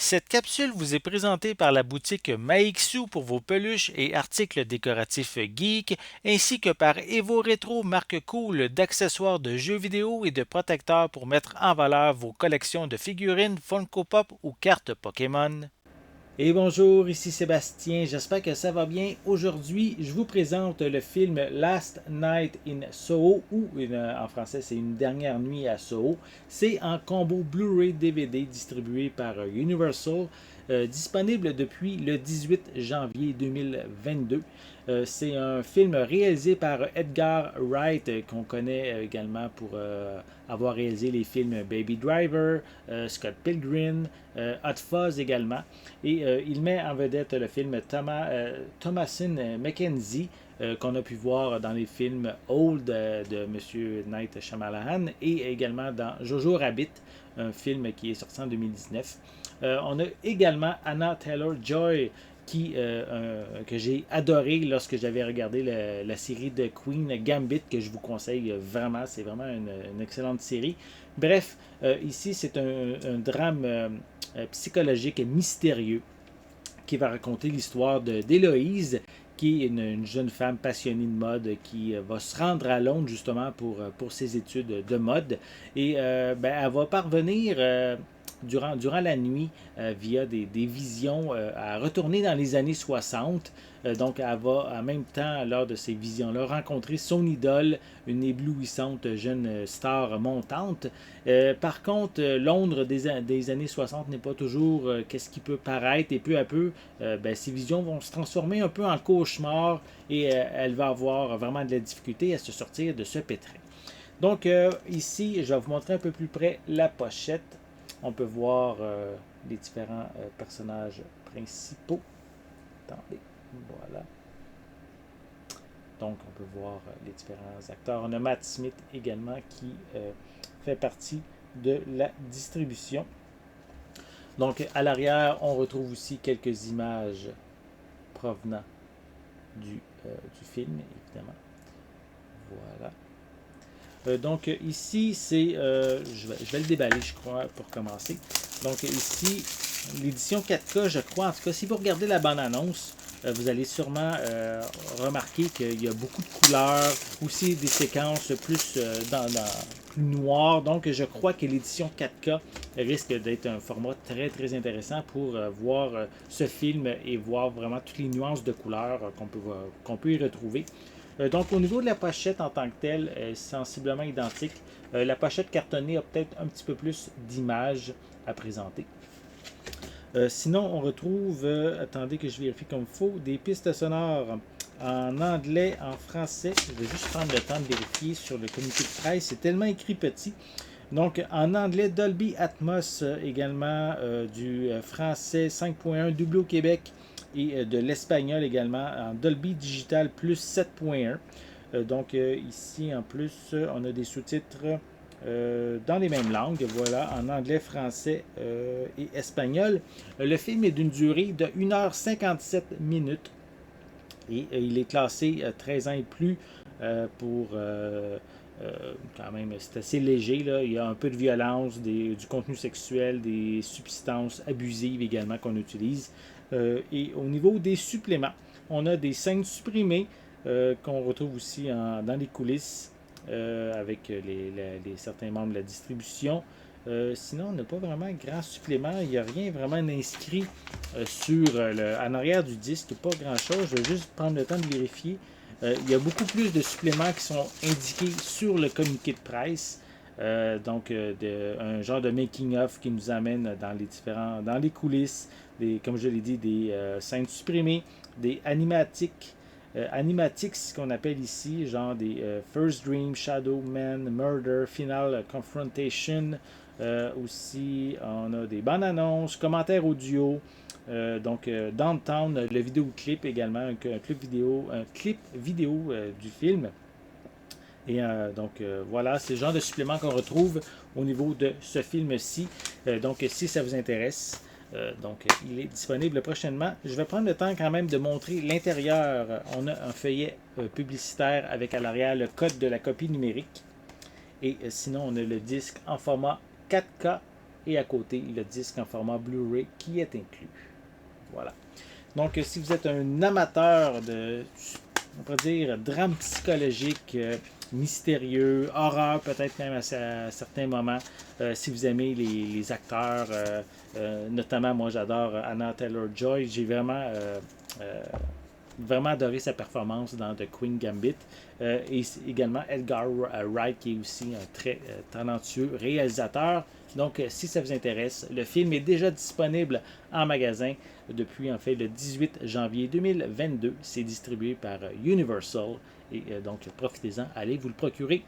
Cette capsule vous est présentée par la boutique Maixu pour vos peluches et articles décoratifs geek, ainsi que par Evo Retro, marque cool d'accessoires de jeux vidéo et de protecteurs pour mettre en valeur vos collections de figurines, Funko Pop ou cartes Pokémon. Et bonjour, ici Sébastien, j'espère que ça va bien. Aujourd'hui, je vous présente le film Last Night in Soho, ou en français c'est Une dernière nuit à Soho. C'est en combo Blu-ray DVD distribué par Universal, disponible depuis le 18 janvier 2022. C'est un film réalisé par Edgar Wright, qu'on connaît également pour avoir réalisé les films Baby Driver, Scott Pilgrim, Hot Fuzz également. Et il met en vedette le film Thomasin McKenzie, qu'on a pu voir dans les films Old de M. Night Shyamalan et également dans Jojo Rabbit, un film qui est sorti en 2019. On a également Anna Taylor-Joy que j'ai adoré lorsque j'avais regardé la série de Queen Gambit, que je vous conseille vraiment. C'est vraiment une excellente série. Bref, ici c'est un drame psychologique et mystérieux qui va raconter l'histoire d'Héloïse, qui est une jeune femme passionnée de mode qui va se rendre à Londres justement pour ses études de mode. Et elle va parvenir durant la nuit, via des visions, à retourner dans les années 60. Donc, elle va en même temps, lors de ces visions-là, rencontrer son idole, une éblouissante jeune star montante. Par contre, Londres des années 60 n'est pas toujours qu'est-ce qui peut paraître, et peu à peu, ces visions vont se transformer un peu en cauchemar, et elle va avoir vraiment de la difficulté à se sortir de ce pétrin. Donc, ici, je vais vous montrer un peu plus près la pochette. On peut voir les différents personnages principaux. Attendez, voilà. Donc, on peut voir les différents acteurs. On a Matt Smith également qui fait partie de la distribution. Donc, à l'arrière, on retrouve aussi quelques images provenant du film, évidemment. Voilà. Donc ici, je vais le déballer, je crois, pour commencer. Donc ici, l'édition 4K, je crois. En tout cas, si vous regardez la bande-annonce, vous allez sûrement remarquer qu'il y a beaucoup de couleurs, aussi des séquences plus noires. Donc je crois que l'édition 4K risque d'être un format très très intéressant pour voir ce film et voir vraiment toutes les nuances de couleurs qu'on peut y retrouver. Donc, au niveau de la pochette en tant que telle, est sensiblement identique. La pochette cartonnée a peut-être un petit peu plus d'images à présenter. Sinon, on retrouve, attendez que je vérifie comme il faut, des pistes sonores en anglais, en français. Je vais juste prendre le temps de vérifier sur le communiqué de presse. C'est tellement écrit petit. Donc, en anglais, Dolby Atmos également, du français 5.1 doublé au Québec, et de l'espagnol également en Dolby Digital plus 7.1. Donc, ici, en plus, on a des sous-titres dans les mêmes langues, voilà, en anglais, français et espagnol. Le film est d'une durée de 1h57 minutes, et il est classé 13 ans et plus pour quand même, c'est assez léger. Là. Il y a un peu de violence, du contenu sexuel, des substances abusives également qu'on utilise. Et au niveau des suppléments, on a des scènes supprimées qu'on retrouve aussi dans les coulisses avec certains membres de la distribution. Sinon, on n'a pas vraiment grand supplément. Il n'y a rien vraiment inscrit en arrière du disque. Pas grand-chose. Je vais juste prendre le temps de vérifier. Il y a beaucoup plus de suppléments qui sont indiqués sur le communiqué de presse. Donc, un genre de making-of qui nous amène dans les coulisses, comme je l'ai dit, des scènes supprimées, des animatics, ce qu'on appelle ici, genre des First Dream, Shadow Man, Murder, Final Confrontation. Aussi, on a des bandes annonces, commentaires audio. Donc, Downtown, le vidéoclip également, un clip vidéo du film. Et donc, voilà, c'est le genre de supplément qu'on retrouve au niveau de ce film-ci. Donc, si ça vous intéresse, donc, il est disponible prochainement. Je vais prendre le temps quand même de montrer l'intérieur. On a un feuillet publicitaire avec à l'arrière le code de la copie numérique. Et sinon, on a le disque en format 4K et à côté le disque en format Blu-ray qui est inclus. Voilà. Donc si vous êtes un amateur de, on pourrait dire, drame psychologique, mystérieux, horreur peut-être même à certains moments, si vous aimez les acteurs, notamment moi j'adore Anna Taylor-Joy, j'ai vraiment adoré sa performance dans The Queen Gambit. Et également Edgar Wright, qui est aussi un très talentueux réalisateur. Donc, si ça vous intéresse, le film est déjà disponible en magasin depuis en fait le 18 janvier 2022. C'est distribué par Universal. Et donc, profitez-en, allez vous le procurer.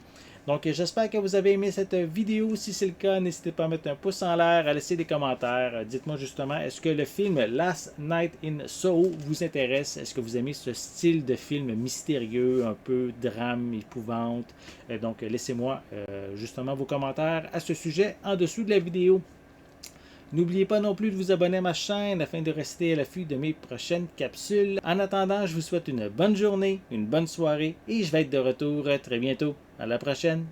Donc, j'espère que vous avez aimé cette vidéo. Si c'est le cas, n'hésitez pas à mettre un pouce en l'air, à laisser des commentaires. Dites-moi justement, est-ce que le film Last Night in Soho vous intéresse? Est-ce que vous aimez ce style de film mystérieux, un peu drame, épouvante? Donc, laissez-moi justement vos commentaires à ce sujet en dessous de la vidéo. N'oubliez pas non plus de vous abonner à ma chaîne afin de rester à l'affût de mes prochaines capsules. En attendant, je vous souhaite une bonne journée, une bonne soirée et je vais être de retour très bientôt. À la prochaine!